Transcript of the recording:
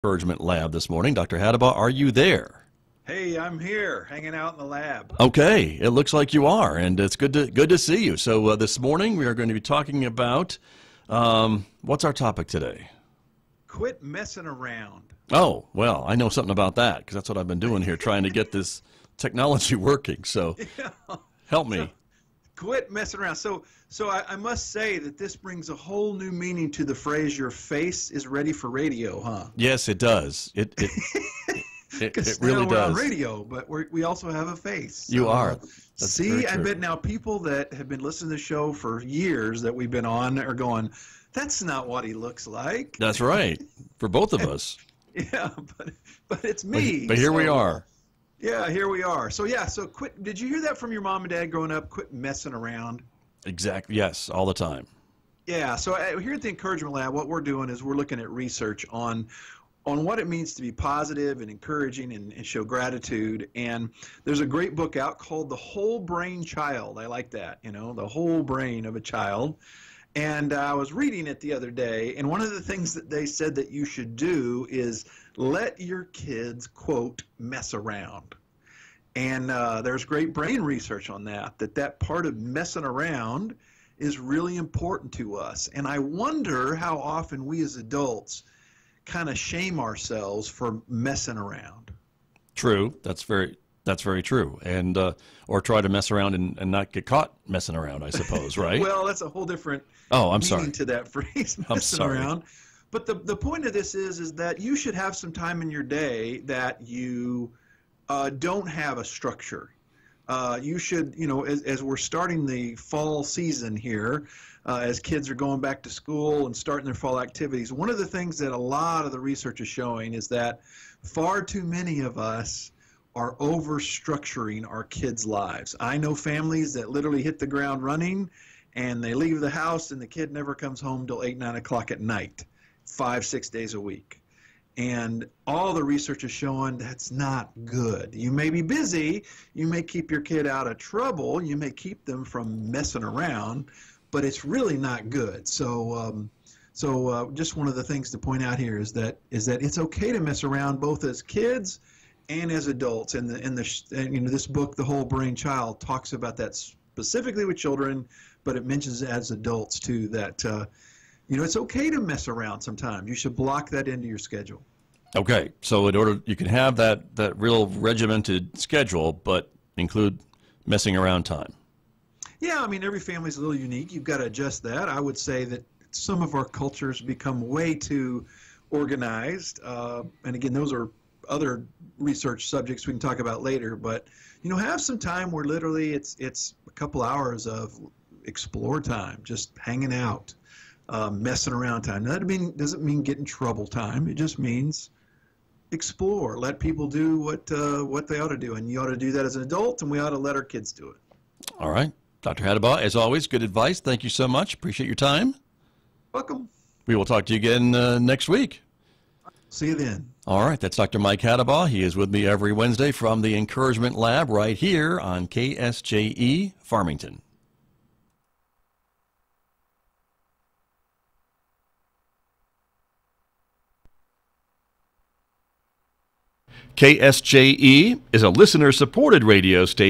Encouragement Lab this morning. Dr. Hattabaugh, are you there? Hey, I'm here, hanging out in the lab. Okay, it looks like you are, and it's good to see you. So this morning we are going to be talking about what's our topic today? Quit messing around. Oh, well, I know something about that because that's what I've been doing here, trying to get this technology working. So help me. Quit messing around. So I must say that this brings a whole new meaning to the phrase "your face is ready for radio," huh? Yes, it does. It really we're on does. radio, but we also have a face. You are. That's See, I bet now people that have been listening to the show for years that we've been on are going, "That's not what he looks like." That's right. For both of us. Yeah, but it's me. But here we are. Yeah, here we are. So quit. Did you hear that from your mom and dad growing up? Quit messing around. Exactly. Yes, all the time. Yeah. So here at the Encouragement Lab, what we're doing is we're looking at research on what it means to be positive and encouraging and show gratitude. And there's a great book out called The Whole Brain Child. I like that, the whole brain of a child. And I was reading it the other day, and one of the things that they said that you should do is let your kids, quote, mess around. And there's great brain research on that part of messing around is really important to us. And I wonder how often we as adults kind of shame ourselves for messing around. True. That's very true. And or try to mess around and not get caught messing around, I suppose, right? Well, that's a whole different meaning to that phrase, messing around. But the point of this is that you should have some time in your day that you don't have a structure. You should, as we're starting the fall season here, as kids are going back to school and starting their fall activities, one of the things that a lot of the research is showing is that far too many of us are over-structuring our kids' lives. I know families that literally hit the ground running, and they leave the house, and the kid never comes home till 8, 9 o'clock at night, 5, 6 days a week. And all the research is showing that's not good. You may be busy, you may keep your kid out of trouble, you may keep them from messing around, but it's really not good. So just one of the things to point out here is that it's okay to mess around both as kids and as adults. And this book, The Whole Brain Child, talks about that specifically with children, but it mentions it as adults too, that it's okay to mess around sometimes. You should block that into your schedule. Okay, so in order you can have that real regimented schedule, but include messing around time. Yeah, I mean, every family's a little unique. You've got to adjust that. I would say that some of our cultures become way too organized, and again, those are other research subjects we can talk about later. But have some time where literally it's a couple hours of explore time, just hanging out, messing around time. That doesn't mean get in trouble time. It just means explore. Let people do what they ought to do, and you ought to do that as an adult, and we ought to let our kids do it. All right, Dr. Hattabaugh, as always, good advice. Thank you so much. Appreciate your time. Welcome. We will talk to you again next week. See you then. All right, that's Dr. Mike Hattabaugh. He is with me every Wednesday from the Encouragement Lab right here on KSJE Farmington. KSJE is a listener-supported radio station